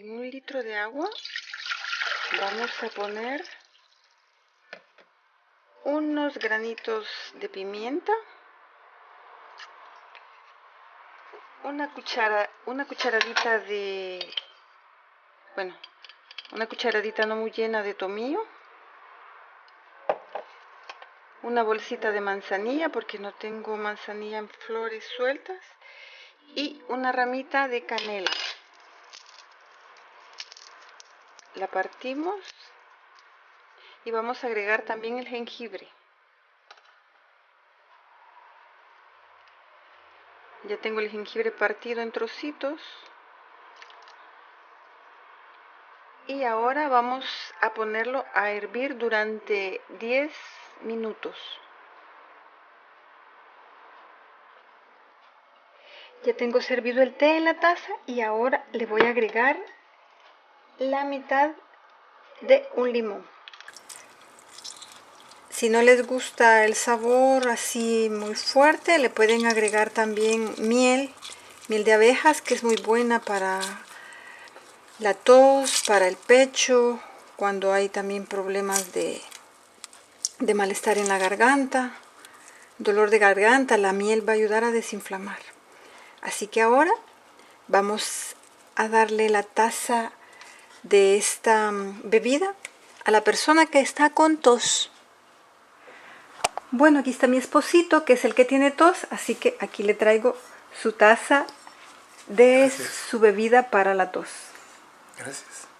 En 1 litro de agua vamos a poner unos granitos de pimienta, una cucharadita de, una cucharadita no muy llena de tomillo, una bolsita de manzanilla porque no tengo manzanilla en flores sueltas, y una ramita de canela. La partimos y vamos a agregar también el jengibre. Ya tengo el jengibre partido en trocitos. Y ahora vamos a ponerlo a hervir durante 10 minutos. Ya tengo servido el té en la taza y ahora le voy a agregar la mitad de un limón. Si no les gusta el sabor así muy fuerte, le pueden agregar también miel de abejas, que es muy buena para la tos, para el pecho, cuando hay también problemas de malestar en la garganta, dolor de garganta. La miel va a ayudar a desinflamar. Así que ahora vamos a darle la taza de esta bebida a la persona que está con tos. Bueno, aquí está mi esposito, que es el que tiene tos, así que aquí le traigo su taza de su bebida para la tos. Gracias.